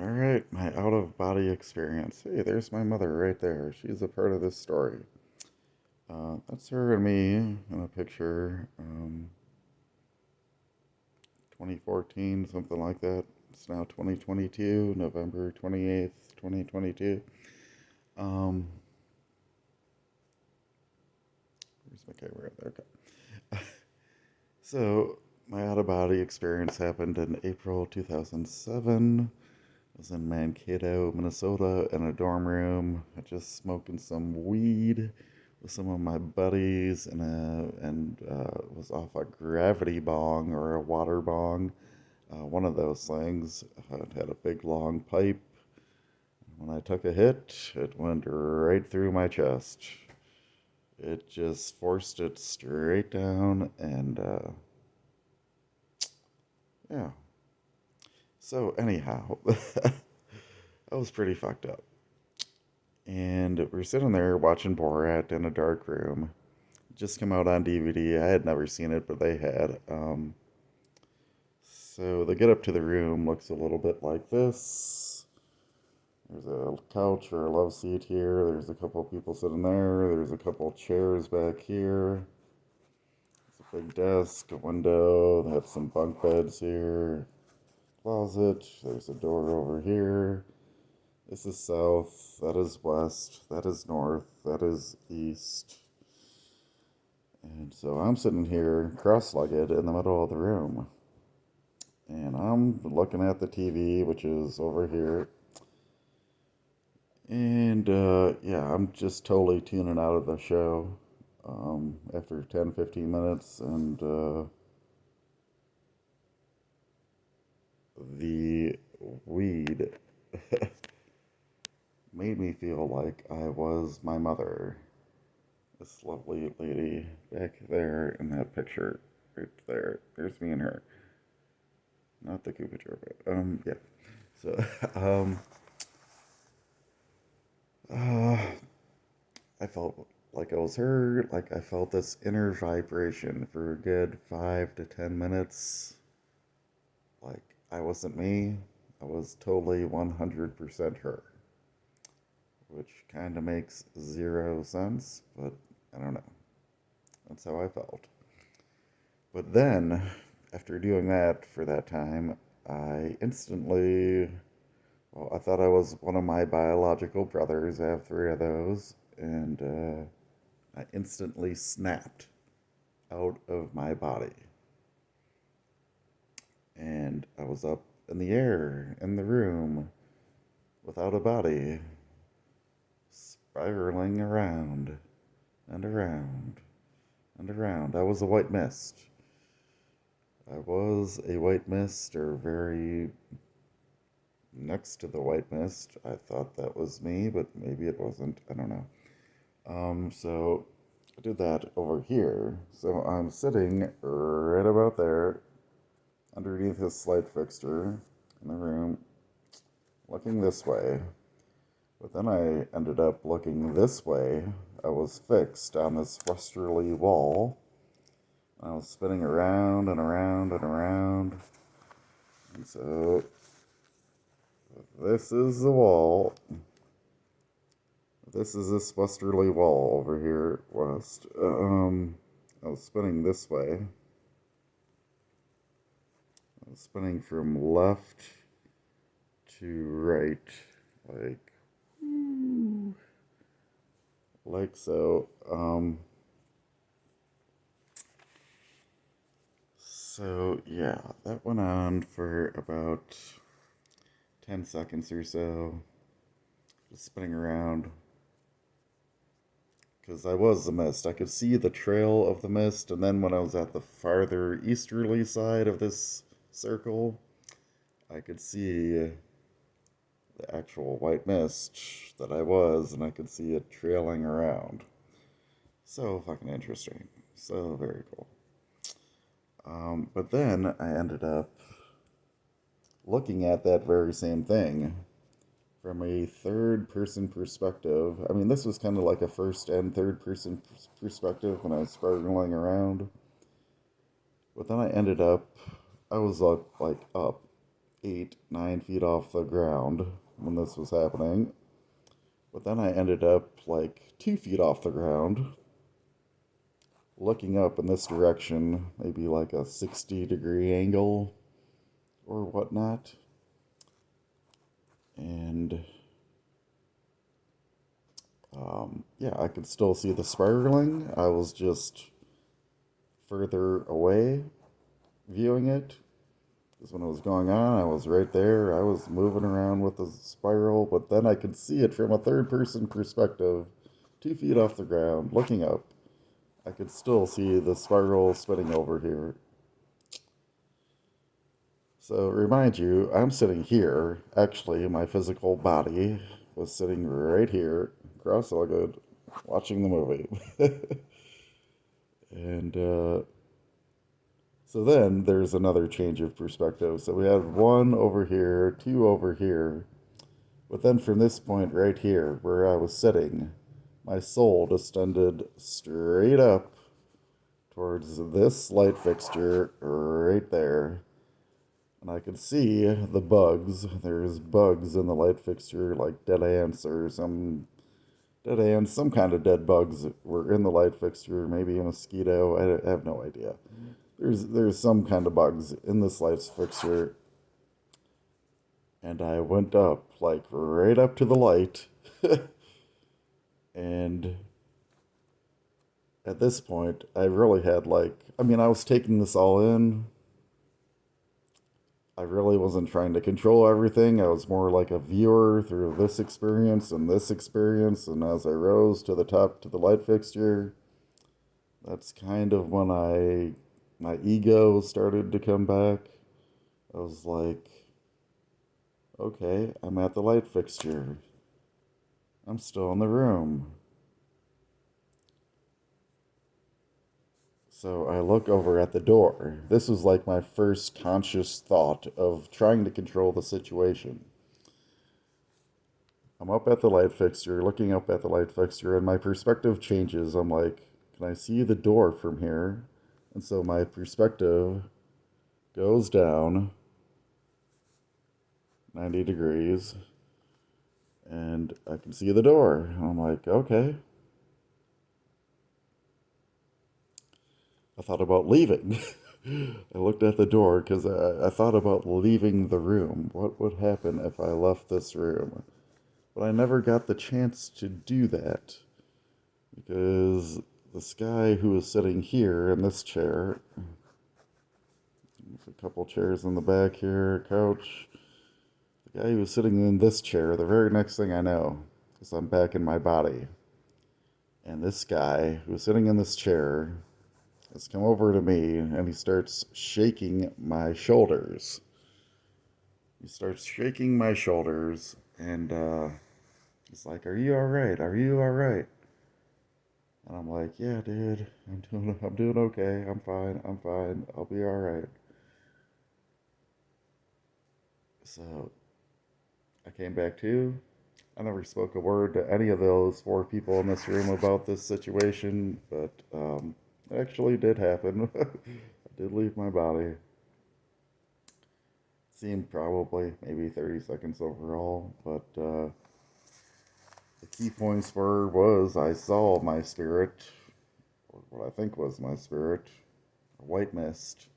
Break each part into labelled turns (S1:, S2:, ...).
S1: All right, my out of body experience. Hey, there's my mother right there. She's a part of this story. That's her and me in a picture, 2014, something like that. It's now 2022, November 28th, 2022. Um, where's my camera? There, okay. So, my out of body experience happened in April 2007. I was in Mankato, Minnesota, in a dorm room, just smoking some weed with some of my buddies, and was off a gravity bong or a water bong, one of those things. It had a big long pipe. When I took a hit, it went right through my chest. It just forced it straight down, and yeah. So anyhow, I was pretty fucked up. And we were sitting there watching Borat in a dark room. Just come out on DVD. I had never seen it, but they had. So the get up to the room looks a little bit like this. There's a couch or a love seat here. There's a couple people sitting there. There's a couple chairs back here. There's a big desk, a window. They have some bunk beds here. Closet. There's a door over here. This is south. That is west. That is north. That is east. And so I'm sitting here cross legged in the middle of the room. And I'm looking at the TV, which is over here. And yeah, I'm just totally tuning out of the show after 10, 15 minutes. And the weed made me feel like I was my mother. This lovely lady back there in that picture, right there. There's me and her. Not the Koopa but yeah. So, uh, I felt like I was her. Like I felt this inner vibration for a good 5 to 10 minutes. Like I wasn't me. I was totally 100% her, which kind of makes zero sense, but I don't know. That's how I felt. But then, after doing that for that time, I instantly, well, I thought I was one of my biological brothers. I have three of those. And I instantly snapped out of my body. And I was up in the air, in the room, without a body, spiraling around and around and around. I was a white mist. I was a white mist, or very next to the white mist. I thought that was me, but maybe it wasn't. I don't know. So I did that over here. So I'm sitting right about there, underneath this light fixture in the room, looking this way. But then I ended up looking this way. I was fixed on this westerly wall. I was spinning around and around and around. And so this is the wall. This is this westerly wall over here, west. I was spinning this way. I was spinning from left to right, like like so. So yeah, that went on for about 10 seconds or so, just spinning around. Because I was the mist. I could see the trail of the mist, and then when I was at the farther easterly side of this circle, I could see the actual white mist that I was, and I could see it trailing around. So fucking interesting. So very cool. But then I ended up looking at that very same thing from a third person perspective. I mean, this was kind of like a first and third person perspective when I was spiraling around. But then I ended up, I was like up, 8, 9 feet off the ground when this was happening. But then I ended up like 2 feet off the ground, looking up in this direction, maybe like a 60-degree angle or whatnot. And yeah, I could still see the spiraling. I was just further away viewing it. Because when it was going on, I was right there. I was moving around with the spiral, but then I could see it from a third person perspective, 2 feet off the ground, looking up. I could still see the spiral spinning over here. So, remind you, I'm sitting here. Actually, my physical body was sitting right here, cross legged, watching the movie. And so then there's another change of perspective. So we had one over here, two over here. But then from this point right here, where I was sitting, my soul descended straight up towards this light fixture right there. And I could see the bugs. There's bugs in the light fixture, like dead ants or some dead ants, some kind of dead bugs were in the light fixture, maybe a mosquito. I have no idea. There's some kind of bugs in this light fixture, and I went up like right up to the light, and at this point, I really had like, I mean, I was taking this all in. I really wasn't trying to control everything. I was more like a viewer through this experience and this experience. And as I rose to the top to the light fixture, that's kind of when my ego started to come back. I was like, okay, I'm at the light fixture. I'm still in the room. So I look over at the door. This was like my first conscious thought of trying to control the situation. I'm up at the light fixture, looking up at the light fixture, and my perspective changes. I'm like, can I see the door from here? And so my perspective goes down 90 degrees, and I can see the door. And I'm like, okay. I thought about leaving. I looked at the door because I thought about leaving the room. What would happen if I left this room? But I never got the chance to do that because this guy who was sitting here in this chair, there's a couple chairs in the back here, couch. The guy who was sitting in this chair, the very next thing I know is I'm back in my body. And this guy who was sitting in this chair has come over to me and he starts shaking my shoulders. He starts shaking my shoulders and he's like, "Are you all right? Are you all right?" And I'm like, "Yeah, dude, I'm doing okay. I'm fine. I'm fine. I'll be all right." So I came back to. I never spoke a word to any of those four people in this room about this situation, but it actually did happen. I did leave my body. Seemed probably maybe 30 seconds overall, but the key points was I saw my spirit, or what I think was my spirit, a white mist,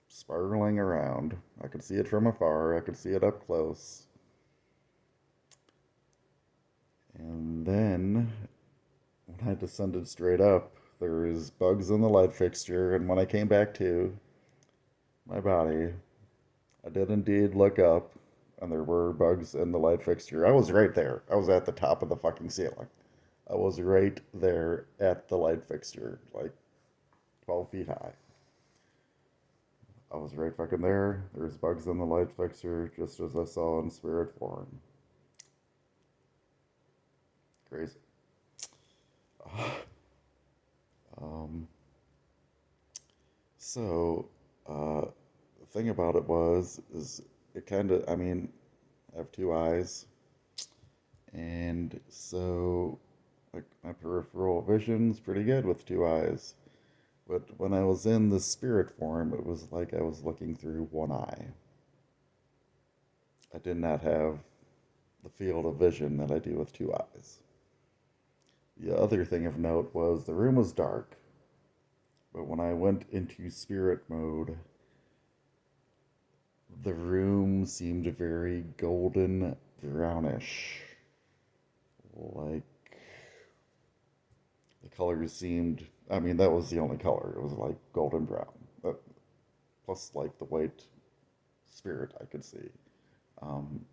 S1: spiraling around. I could see it from afar, I could see it up close. And then, when I descended straight up, there was bugs in the light fixture, and when I came back to my body, I did indeed look up, and there were bugs in the light fixture. I was right there. I was at the top of the fucking ceiling. I was right there at the light fixture, like 12 feet high. I was right fucking there. There's bugs in the light fixture, just as I saw in spirit form. Crazy. Um, so, the thing about it is it kind of, I mean, I have two eyes, and so like my peripheral vision's pretty good with two eyes. But when I was in the spirit form, it was like I was looking through one eye. I did not have the field of vision that I do with two eyes. The other thing of note was the room was dark, but when I went into spirit mode, the room seemed very golden brownish. Like the colors seemed, I mean, that was the only color. It was like golden brown. Plus, like the white spirit I could see. Um,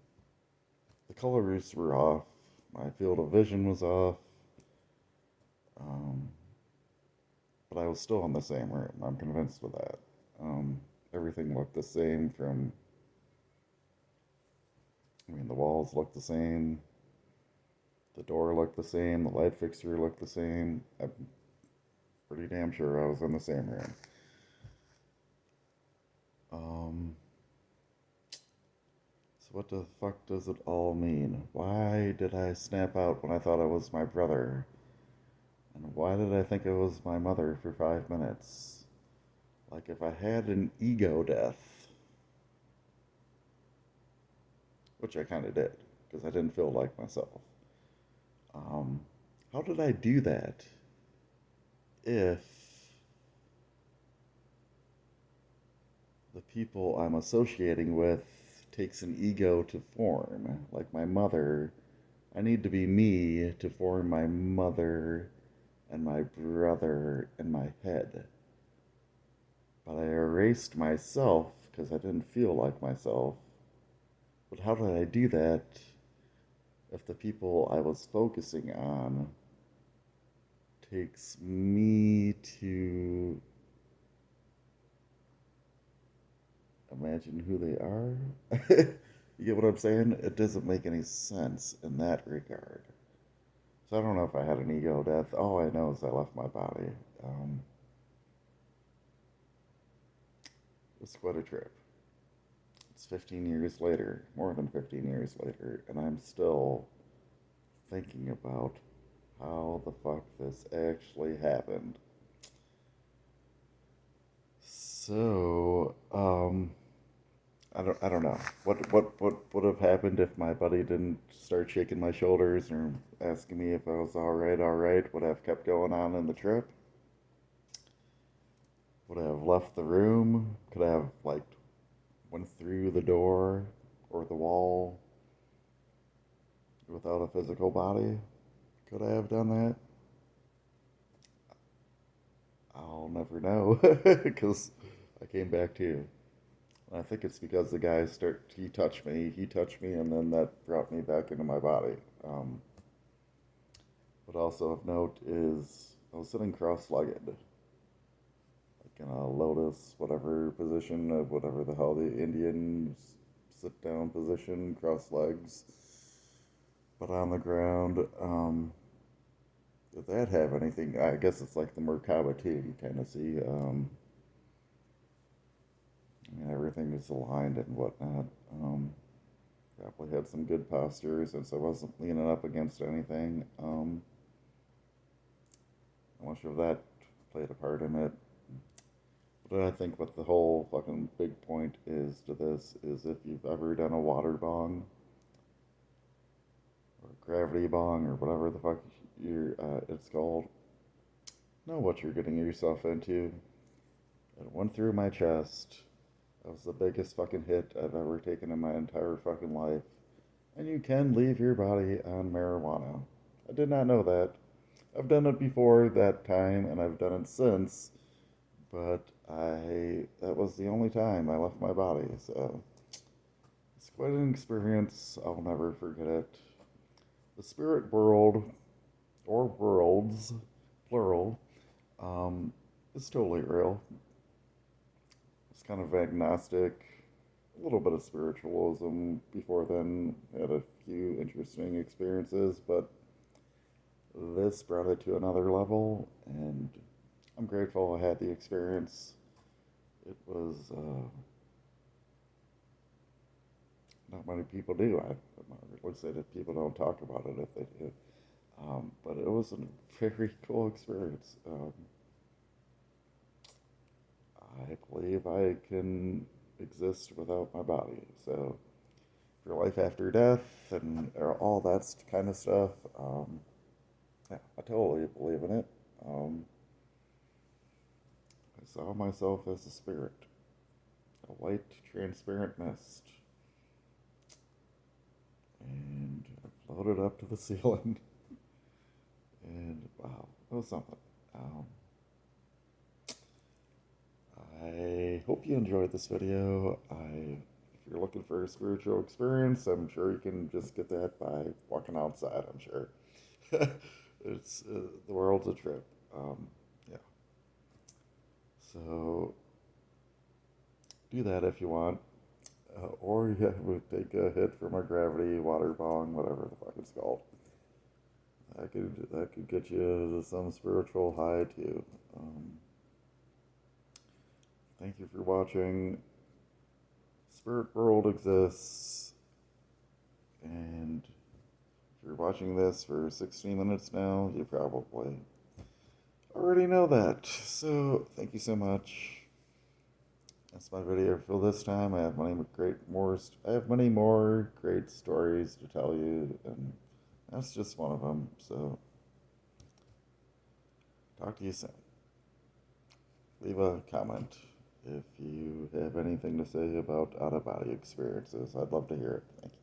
S1: the colors were off. My field of vision was off. Um, but I was still in the same room. I'm convinced of that. Um, Everything looked the same from, I mean, the walls looked the same. The door looked the same. The light fixture looked the same. I'm pretty damn sure I was in the same room. Um, so what the fuck does it all mean? Why did I snap out when I thought I was my brother? And why did I think it was my mother for 5 minutes? Like if I had an ego death, which I kind of did, because I didn't feel like myself. Um, how did I do that if the people I'm associating with takes an ego to form? Like my mother, I need to be me to form my mother and my brother in my head. But I erased myself because I didn't feel like myself. But how did I do that if the people I was focusing on takes me to imagine who they are? You get what I'm saying? It doesn't make any sense in that regard. So I don't know if I had an ego death. All I know is I left my body. Um, it's quite a trip. It's 15 years later, more than 15 years later, and I'm still thinking about how the fuck this actually happened. So, I don't know. What would have happened if my buddy didn't start shaking my shoulders or asking me if I was all right? Would I have kept going on in the trip? Would I have left the room? Could I have like went through the door or the wall without a physical body? Could I have done that? I'll never know because I came back too. I think it's because the guy he touched me, and then that brought me back into my body. But also of note is I was sitting cross-legged, like in a lotus, whatever position, of whatever the hell the Indians sit-down position, cross legs, but on the ground. Did that have anything? I guess it's like the Merkaba too. You kind of see, everything is aligned and whatnot. Probably had some good posture since I wasn't leaning up against anything. I'm not sure if that played a part in it. But I think what the whole fucking big point is to this is if you've ever done a water bong or gravity bong or whatever the fuck it's called, know what you're getting yourself into. It went through my chest. That was the biggest fucking hit I've ever taken in my entire fucking life. And you can leave your body on marijuana. I did not know that. I've done it before that time, and I've done it since, but that was the only time I left my body, so it's quite an experience. I'll never forget it. The spirit world, or worlds, plural, um, is totally real. It's kind of agnostic, a little bit of spiritualism before then, had a few interesting experiences, but this brought it to another level, and I'm grateful I had the experience. It was not many people do. I would say that people don't talk about it if they do. But it was a very cool experience. I believe I can exist without my body. So for life after death and all that kind of stuff. Yeah, I totally believe in it. Um, I saw myself as a spirit, a white, transparent mist, and I floated up to the ceiling. And wow, it was something. Um, I hope you enjoyed this video. If you're looking for a spiritual experience, I'm sure you can just get that by walking outside. I'm sure. It's the world's a trip. Yeah. So do that if you want, or yeah, we'll take a hit from a gravity water bong, whatever the fuck it's called. That could get you to some spiritual high too. Thank you for watching. Spirit World exists, and if you're watching this for 16 minutes now, you probably already know that. So thank you so much. That's my video for this time. I have many more great stories to tell you, and that's just one of them. So talk to you soon. Leave a comment if you have anything to say about out of body experiences. I'd love to hear it. Thank you.